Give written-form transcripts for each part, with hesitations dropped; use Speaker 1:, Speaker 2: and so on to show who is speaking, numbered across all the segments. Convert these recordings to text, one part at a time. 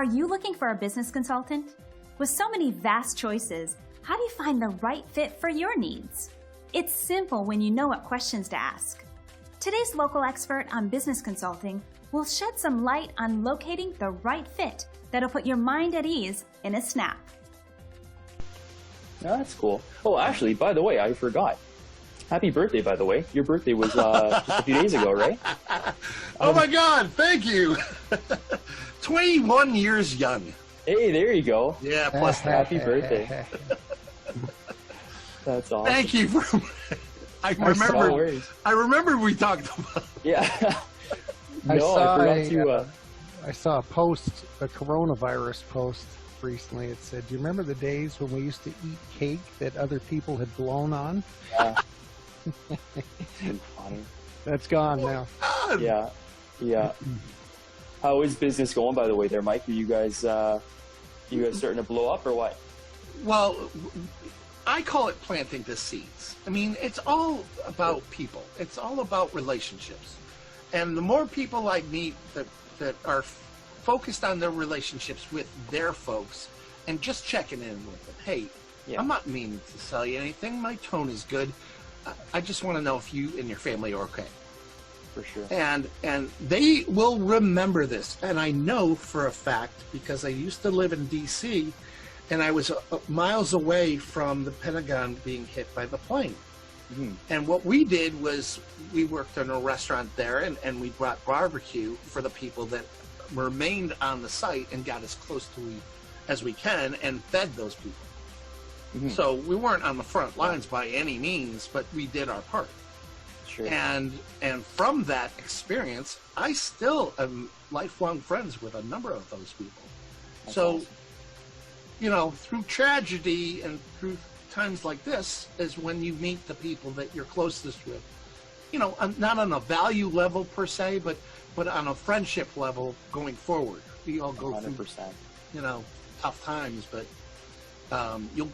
Speaker 1: Are you looking for a business consultant? With so many vast choices, how do you find the right fit for your needs? It's simple when you know what questions to ask. Today's local expert on business consulting will shed some light on locating the right fit that'll put your mind at ease in a snap.
Speaker 2: Oh, that's cool. Oh, actually, by the way, I forgot. Happy birthday, by the way. Your birthday was just a few days ago, right?
Speaker 3: Oh my God, thank you. 21 years young.
Speaker 2: Hey, there you go.
Speaker 3: Yeah, plus
Speaker 2: happy birthday. That's awesome.
Speaker 3: Thank you for I remember we talked about.
Speaker 2: Yeah.
Speaker 4: I saw a post, a coronavirus post recently. It said, "Do you remember the days when we used to eat cake that other people had blown on?"
Speaker 2: Yeah. Funny.
Speaker 4: That's gone now.
Speaker 2: Yeah. Yeah. How is business going, by the way, there, Mike? Are you guys starting to blow up or what?
Speaker 3: Well, I call it planting the seeds. I mean, it's all about people. It's all about relationships. And the more people I meet that are focused on their relationships with their folks and just checking in with them. Hey, I'm not meaning to sell you anything. My tone is good. I just want to know if you and your family are okay.
Speaker 2: For sure.
Speaker 3: And they will remember this. And I know for a fact, because I used to live in D.C., and I was miles away from the Pentagon being hit by the plane. Mm-hmm. And what we did was we worked in a restaurant there, and we brought barbecue for the people that remained on the site and got as close to as we can and fed those people. Mm-hmm. So we weren't on the front lines by any means, but we did our part.
Speaker 2: Sure.
Speaker 3: And from that experience, I still am lifelong friends with a number of those people.
Speaker 2: That's
Speaker 3: so,
Speaker 2: awesome.
Speaker 3: You know, through tragedy and through times like this is when you meet the people that you're closest with. You know, not on a value level per se, but on a friendship level going forward. We all go
Speaker 2: 100%.
Speaker 3: through, you know, tough times, but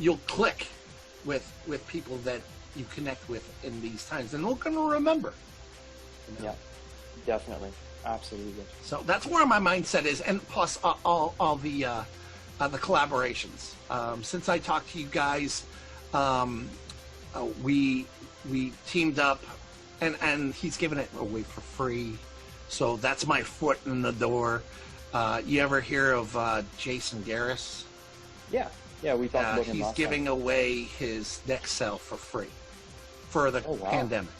Speaker 3: you'll click with people that you connect with in these times, and we're going to remember. You know?
Speaker 2: Yeah, definitely, absolutely.
Speaker 3: So that's where my mindset is, and plus all the collaborations. Since I talked to you guys, we teamed up, and he's giving it away for free. So that's my foot in the door. You ever hear of Jason Garris?
Speaker 2: Yeah, we talked about him
Speaker 3: he's
Speaker 2: last
Speaker 3: giving
Speaker 2: time.
Speaker 3: away his next sale for free for the pandemic.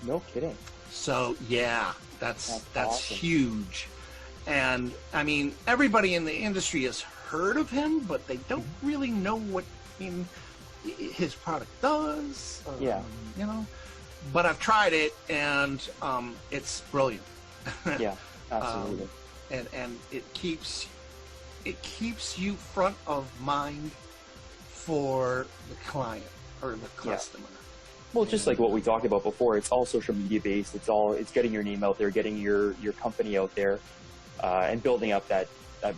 Speaker 2: No kidding.
Speaker 3: So yeah, that's
Speaker 2: awesome.
Speaker 3: huge. And I mean, everybody in the industry has heard of him, but they don't really know what his product does. You know, but I've tried it, and it's brilliant.
Speaker 2: Yeah, absolutely.
Speaker 3: And it keeps you front of mind for the client or the customer.
Speaker 2: Well, just like what we talked about before, it's all social media based. It's getting your name out there, getting your company out there, and building up that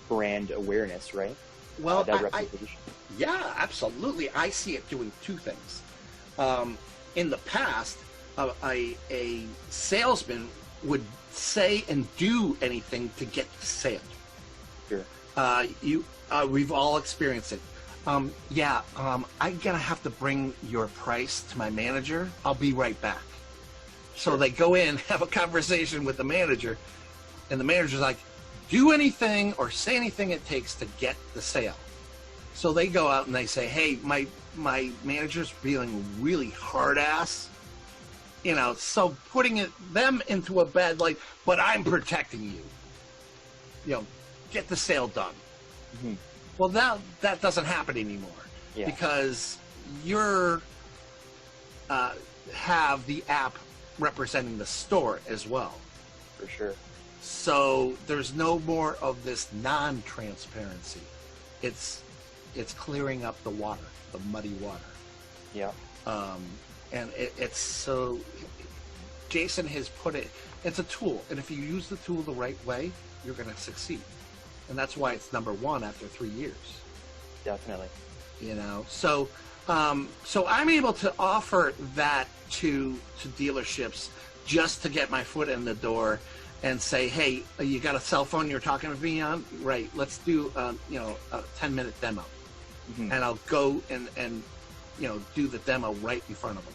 Speaker 2: brand awareness, right?
Speaker 3: Well,
Speaker 2: that reputation.
Speaker 3: Yeah, absolutely. I see it doing two things. In the past, a salesman would say and do anything to get the sale.
Speaker 2: Sure.
Speaker 3: We've all experienced it. I'm gonna have to bring your price to my manager. I'll be right back. Sure. So they go in, have a conversation with the manager, and the manager's like, do anything or say anything it takes to get the sale. So they go out and they say, hey, my manager's feeling really hard ass. You know, so putting them into a bad light, but I'm protecting you. You know, get the sale done. Mm-hmm. Well, now that doesn't happen anymore because you're have the app representing the store as well.
Speaker 2: For sure.
Speaker 3: So there's no more of this non-transparency. It's clearing up the water, the muddy water.
Speaker 2: Yeah.
Speaker 3: And it's so. Jason has put it. It's a tool, and if you use the tool the right way, you're going to succeed. And that's why it's #1 after 3 years.
Speaker 2: Definitely.
Speaker 3: You know, so I'm able to offer that to dealerships just to get my foot in the door and say, hey, you got a cell phone you're talking to me on? Right, let's do a 10-minute demo. And I'll go and do the demo right in front of them.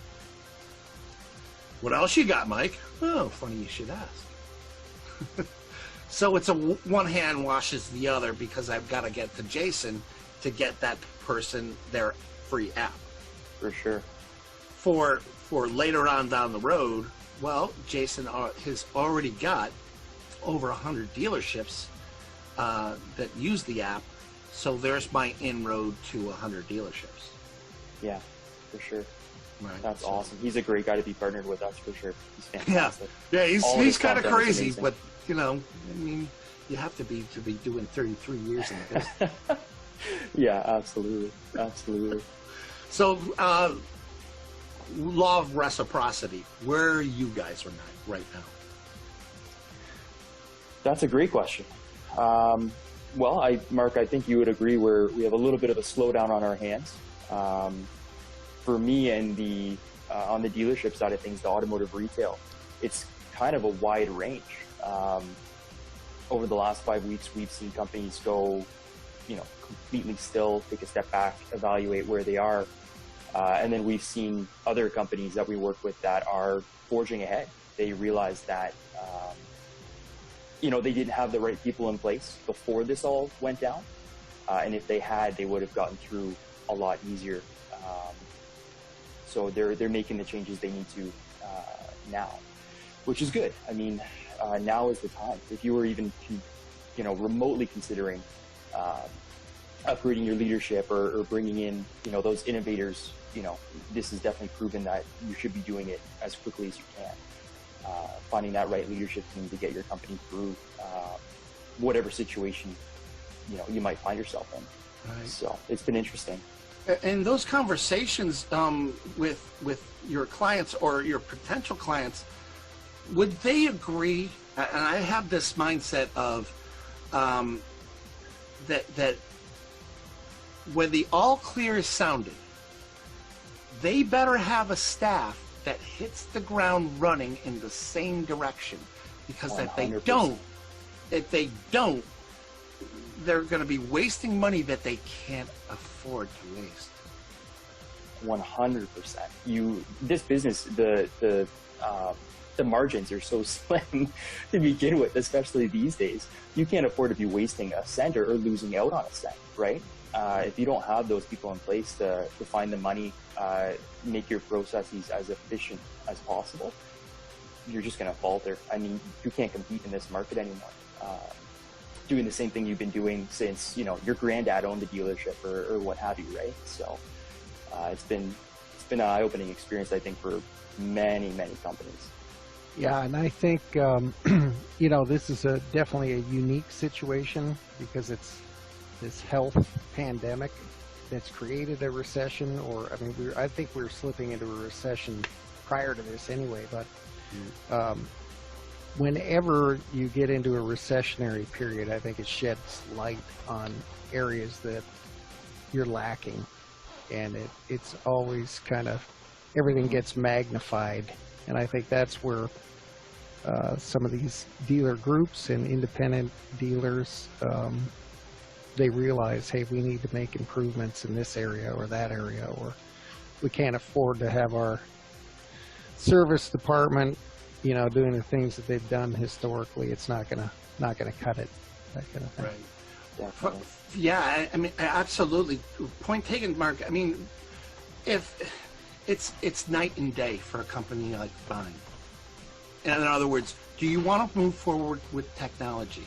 Speaker 3: What else you got, Mike? Oh, funny you should ask. So it's one hand washes the other, because I've got to get to Jason to get that person their free app.
Speaker 2: For sure.
Speaker 3: For later on down the road, well, Jason has already got over 100 dealerships that use the app, so there's my inroad to 100 dealerships.
Speaker 2: Yeah, for sure.
Speaker 3: Right.
Speaker 2: That's awesome. He's a great guy to be partnered with, that's for sure. He's fantastic.
Speaker 3: Yeah, he's kind of
Speaker 2: content is
Speaker 3: crazy,
Speaker 2: amazing.
Speaker 3: but I mean, you have to be doing 33 years in this.
Speaker 2: Yeah, absolutely. Absolutely.
Speaker 3: So, law of reciprocity, where are you guys right now?
Speaker 2: That's a great question. Well, Mark, I think you would agree we have a little bit of a slowdown on our hands. For me and on the dealership side of things, the automotive retail, it's kind of a wide range. Over the last 5 weeks, we've seen companies go, completely still, take a step back, evaluate where they are. And then we've seen other companies that we work with that are forging ahead. They realize that, they didn't have the right people in place before this all went down. And if they had, they would have gotten through a lot easier. So they're making the changes they need to now, which is good. I mean, now is the time. If you were even, remotely considering upgrading your leadership or bringing in, those innovators, this is definitely proven that you should be doing it as quickly as you can. Finding that right leadership team to get your company through whatever situation, you might find yourself in. Right. So it's been interesting.
Speaker 3: And those conversations with your clients or your potential clients, would they agree? And I have this mindset of that when the all clear is sounded, they better have a staff that hits the ground running in the same direction, because 100%. if they don't, they're going to be wasting money that they can't afford to waste.
Speaker 2: 100%. This business, the margins are so slim to begin with, especially these days. You can't afford to be wasting a cent or losing out on a cent, right? If you don't have those people in place to find the money, make your processes as efficient as possible, you're just going to falter. I mean, you can't compete in this market anymore. Doing the same thing you've been doing since, your granddad owned the dealership or what have you, right? So it's been an eye-opening experience, I think, for many, many companies.
Speaker 4: Yeah, and I think, this is definitely a unique situation, because it's this health pandemic that's created a recession, or, I think we're slipping into a recession prior to this anyway, but whenever you get into a recessionary period, I think it sheds light on areas that you're lacking, and it's always kind of, everything gets magnified, and I think that's where some of these dealer groups and independent dealers, they realize, hey, we need to make improvements in this area or that area, or we can't afford to have our service department, doing the things that they've done historically. It's not gonna cut it, that kind of thing.
Speaker 3: Right. Definitely. Yeah, absolutely. Point taken, Mark. If it's night and day for a company like mine. In other words, do you want to move forward with technology?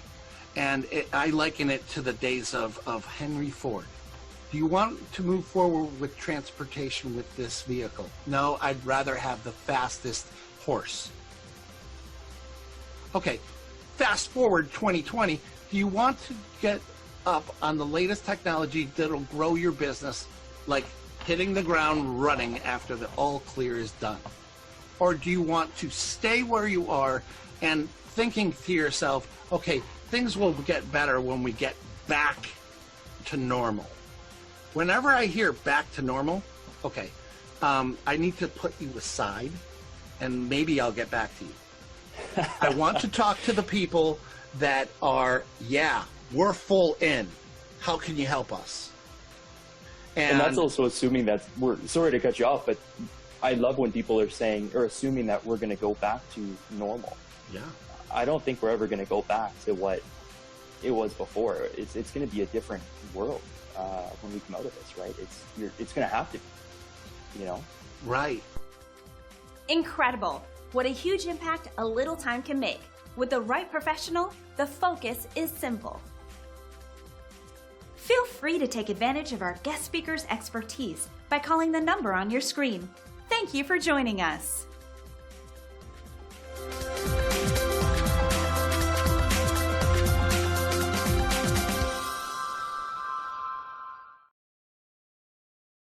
Speaker 3: And I liken it to the days of Henry Ford. Do you want to move forward with transportation with this vehicle? No, I'd rather have the fastest horse. Okay, fast forward 2020. Do you want to get up on the latest technology that'll grow your business, like hitting the ground running after the all clear is done? Or do you want to stay where you are and thinking to yourself, okay, things will get better when we get back to normal? Whenever I hear back to normal, okay, I need to put you aside, and maybe I'll get back to you. I want to talk to the people that are, yeah, we're full in. How can you help us?
Speaker 2: And that's also assuming that we're, sorry to cut you off, but I love when people are saying or assuming that we're going to go back to normal.
Speaker 3: Yeah.
Speaker 2: I don't think we're ever going to go back to what it was before. It's going to be a different world when we come out of this, right? It's going to have to be, you know?
Speaker 3: Right.
Speaker 1: Incredible. What a huge impact a little time can make. With the right professional, the focus is simple. Feel free to take advantage of our guest speakers' expertise by calling the number on your screen. Thank you for joining us.